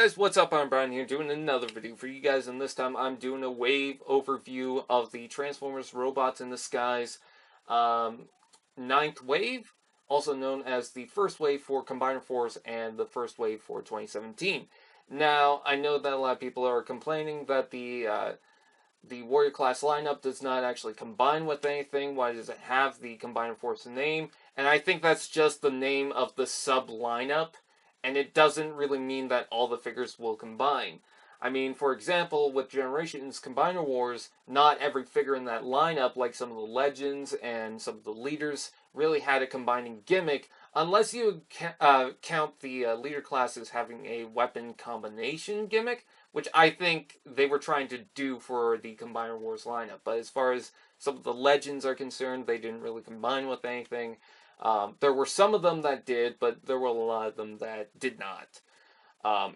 guys, what's up? I'm Brian here doing another video for you guys, and this time I'm doing a wave overview of the Transformers Robots in the Skies ninth wave, also known as the first wave for Combiner Force and the first wave for 2017. Now, I know that a lot of people are complaining that the Warrior class lineup does not actually combine with anything. Why does it have the Combiner Force name? And I think that's just the name of the sub lineup, and it doesn't really mean that all the figures will combine. I mean, for example, with Generations Combiner Wars, not every figure in that lineup, like some of the Legends and some of the Leaders, really had a combining gimmick, unless you count the Leader classes having a weapon combination gimmick, which I think they were trying to do for the Combiner Wars lineup. But as far as some of the Legends are concerned, they didn't really combine with anything. There were some of them that did, but there were a lot of them that did not.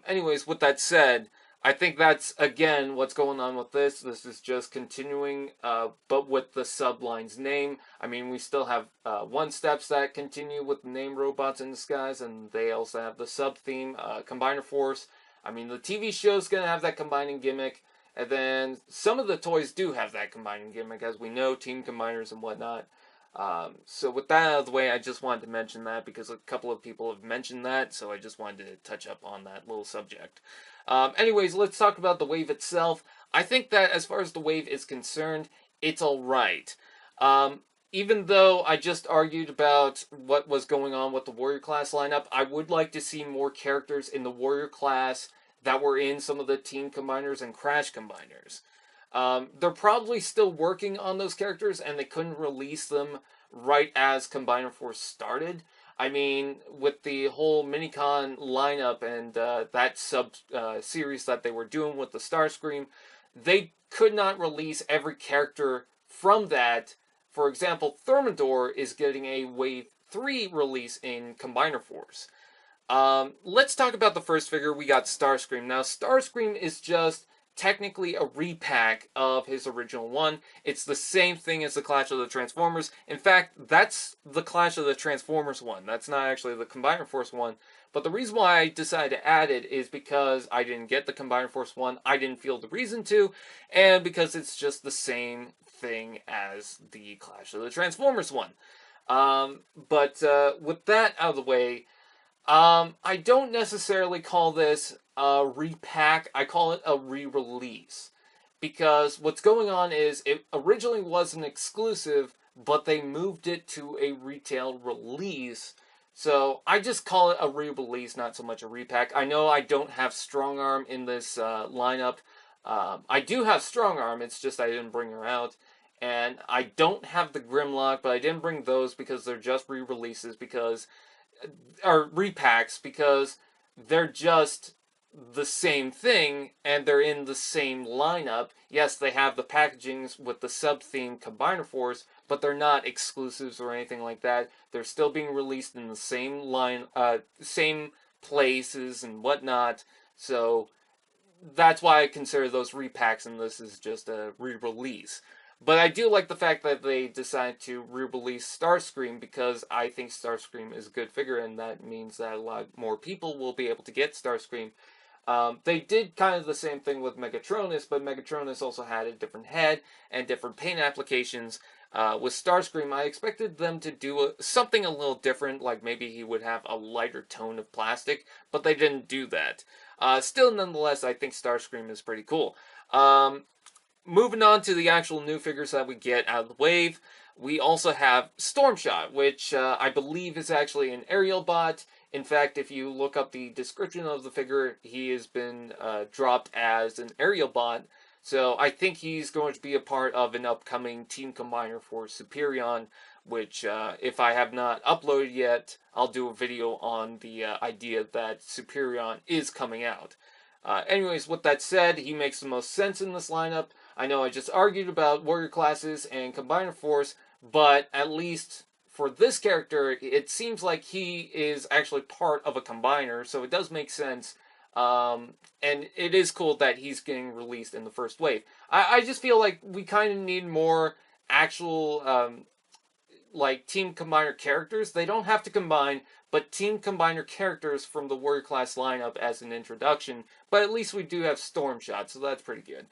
Anyways, with that said, I think that's, again, what's going on with this. This is just continuing, but with the subline's name. I mean, we still have one-steps that continue with the name Robots in Disguise, and they also have the sub-theme, Combiner Force. I mean, the TV show's going to have that combining gimmick, and then some of the toys do have that combining gimmick, as we know, Team Combiners and whatnot. So with that out of the way, I just wanted to mention that because a couple of people have mentioned that, so I just wanted to touch up on that little subject. Anyways, let's talk about the wave itself. I think that as far as the wave is concerned, it's alright. Even though I just argued about what was going on with the Warrior class lineup, I would like to see more characters in the Warrior class that were in some of the Team Combiners and Crash Combiners. They're probably still working on those characters, and they couldn't release them right as Combiner Force started. I mean, with the whole Minicon lineup and that sub-series that they were doing with the Starscream, they could not release every character from that. For example, Thermidor is getting a Wave 3 release in Combiner Force. Let's talk about the first figure. We got Starscream. Now, Starscream is just technically a repack of his original one. It's the same thing as the Clash of the Transformers. In fact, that's the Clash of the Transformers one. That's not actually the Combiner Force one. But the reason why I decided to add it is because I didn't get the Combiner Force one. I didn't feel the reason to. And because it's just the same thing as the Clash of the Transformers one. But with that out of the way, I don't necessarily call this a repack. I call it a re-release. Because what's going on is it originally was an exclusive, but they moved it to a retail release. So I just call it a re-release, not so much a repack. I know I don't have Strong Arm in this lineup. I do have Strong Arm, it's just I didn't bring her out. And I don't have the Grimlock, but I didn't bring those because they're just re-releases, or repacks, because they're just the same thing, and they're in the same lineup. Yes, they have the packagings with the sub-theme Combiner Force, but they're not exclusives or anything like that. They're still being released in the same places and whatnot, so that's why I consider those repacks, and this is just a re-release. But I do like the fact that they decided to re-release Starscream, because I think Starscream is a good figure, and that means that a lot more people will be able to get Starscream. They did kind of the same thing with Megatronus, but Megatronus also had a different head and different paint applications. With Starscream, I expected them to do something a little different, like maybe he would have a lighter tone of plastic, but they didn't do that. Still, nonetheless, I think Starscream is pretty cool. Moving on to the actual new figures that we get out of the wave, we also have Stormshot, which I believe is actually an aerial bot. In fact, if you look up the description of the figure, he has been dropped as an aerial bot. So I think he's going to be a part of an upcoming Team Combiner for Superion, which if I have not uploaded yet, I'll do a video on the idea that Superion is coming out. Anyways, with that said, he makes the most sense in this lineup. I know I just argued about Warrior classes and Combiner Force, but at least for this character, it seems like he is actually part of a Combiner, so it does make sense. And it is cool that he's getting released in the first wave. I just feel like we kind of need more actual like Team Combiner characters. They don't have to combine, but Team Combiner characters from the Warrior class lineup as an introduction. But at least we do have Stormshot, so that's pretty good.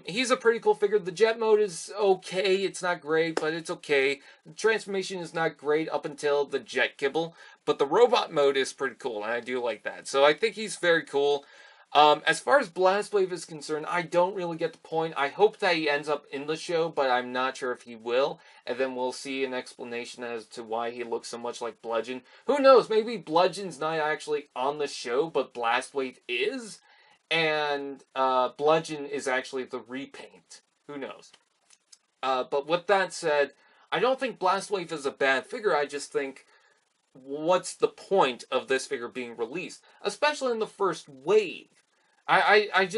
He's a pretty cool figure. The jet mode is okay. It's not great, but it's okay. The transformation is not great up until the jet kibble, but the robot mode is pretty cool, and I do like that. So I think he's very cool. As far as Blastwave is concerned, I don't really get the point. I hope that he ends up in the show, but I'm not sure if he will. And then we'll see an explanation as to why he looks so much like Bludgeon. Who knows? Maybe Bludgeon's not actually on the show, but Blastwave is. And Bludgeon is actually the repaint. Who knows? But with that said, I don't think Blastwave is a bad figure. I just think, what's the point of this figure being released? Especially in the first wave. I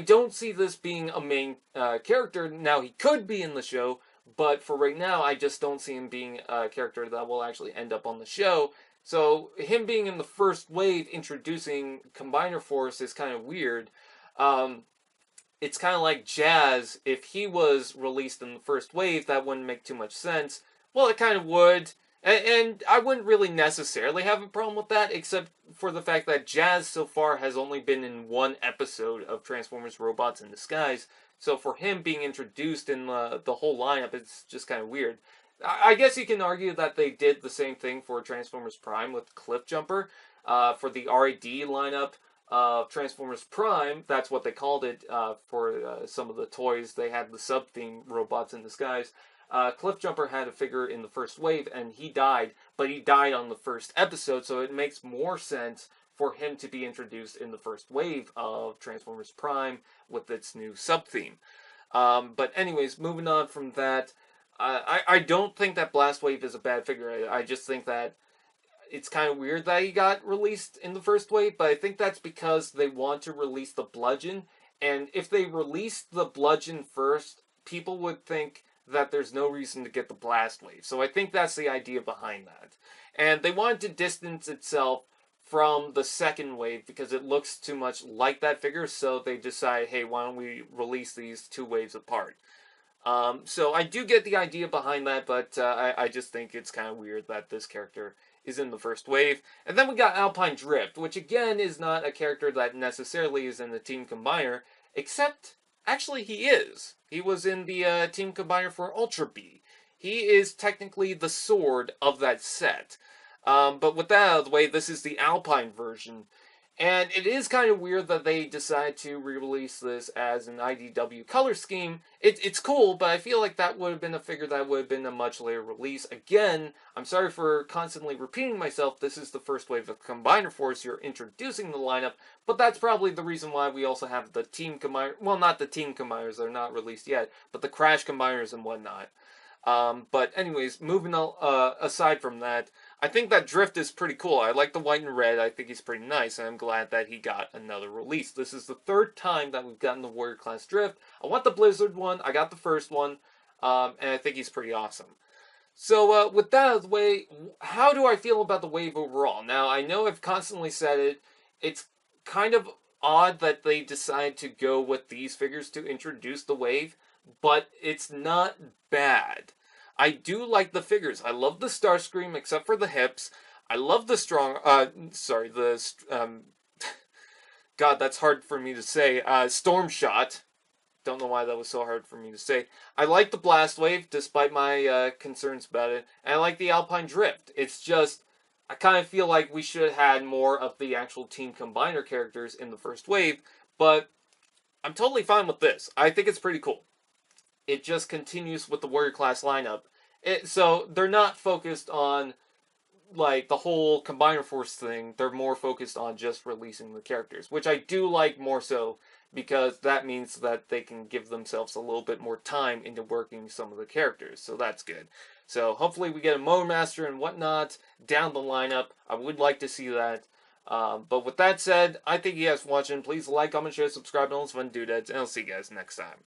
don't see this being a main character. Now, he could be in the show, but for right now, I just don't see him being a character that will actually end up on the show. So, him being in the first wave introducing Combiner Force is kind of weird. It's kind of like Jazz. If he was released in the first wave, that wouldn't make too much sense. Well, it kind of would. And I wouldn't really necessarily have a problem with that, except for the fact that Jazz so far has only been in one episode of Transformers Robots in Disguise. So for him being introduced in the whole lineup, it's just kind of weird. I guess you can argue that they did the same thing for Transformers Prime with Cliffjumper. For the RAD lineup of Transformers Prime, that's what they called it for some of the toys. They had the sub-theme Robots in Disguise. Cliffjumper had a figure in the first wave, and he died, but he died on the first episode, so it makes more sense for him to be introduced in the first wave of Transformers Prime with its new sub-theme. But anyways, moving on from that, I don't think that Blastwave is a bad figure. I just think that it's kind of weird that he got released in the first wave, but I think that's because they want to release the Bludgeon, and if they released the Bludgeon first, people would think that there's no reason to get the Blastwave. So I think that's the idea behind that. And they wanted to distance itself from the second wave because it looks too much like that figure, so they decided, hey, why don't we release these two waves apart? So I do get the idea behind that, but I just think it's kind of weird that this character is in the first wave. And then we got Alpine Drift, which again is not a character that necessarily is in the Team Combiner, except actually he is. He was in the Team Combiner for Ultra B. He is technically the sword of that set. But with that out of the way, this is the Alpine version. And it is kind of weird that they decide to re-release this as an IDW color scheme. It's cool, but I feel like that would have been a figure that would have been a much later release. Again, I'm sorry for constantly repeating myself. This is the first wave of Combiner Force. You're introducing the lineup, but that's probably the reason why we also have the Team Combiner. Well, not the Team Combiners. They're not released yet, but the Crash Combiners and whatnot. But anyways, moving aside from that, I think that Drift is pretty cool. I like the white and red. I think he's pretty nice, and I'm glad that he got another release. This is the third time that we've gotten the Warrior Class Drift. I want the Blizzard one. I got the first one, and I think he's pretty awesome. So with that out of the way, how do I feel about the wave overall? Now, I know I've constantly said it. It's kind of odd that they decide to go with these figures to introduce the wave, but it's not bad. I do like the figures. I love the Starscream, except for the hips. I love the God, that's hard for me to say. Stormshot. Don't know why that was so hard for me to say. I like the Blastwave, despite my concerns about it. And I like the Alpine Drift. It's just, I kind of feel like we should have had more of the actual Team Combiner characters in the first wave, but I'm totally fine with this. I think it's pretty cool. It just continues with the Warrior Class lineup. So they're not focused on like the whole Combiner Force thing. They're more focused on just releasing the characters, which I do like more so because that means that they can give themselves a little bit more time into working some of the characters. So that's good. So hopefully we get a Motor Master and whatnot down the lineup. I would like to see that. But with that said, I thank you guys for watching. Please like, comment, share, subscribe, and all those fun doodads, and I'll see you guys next time.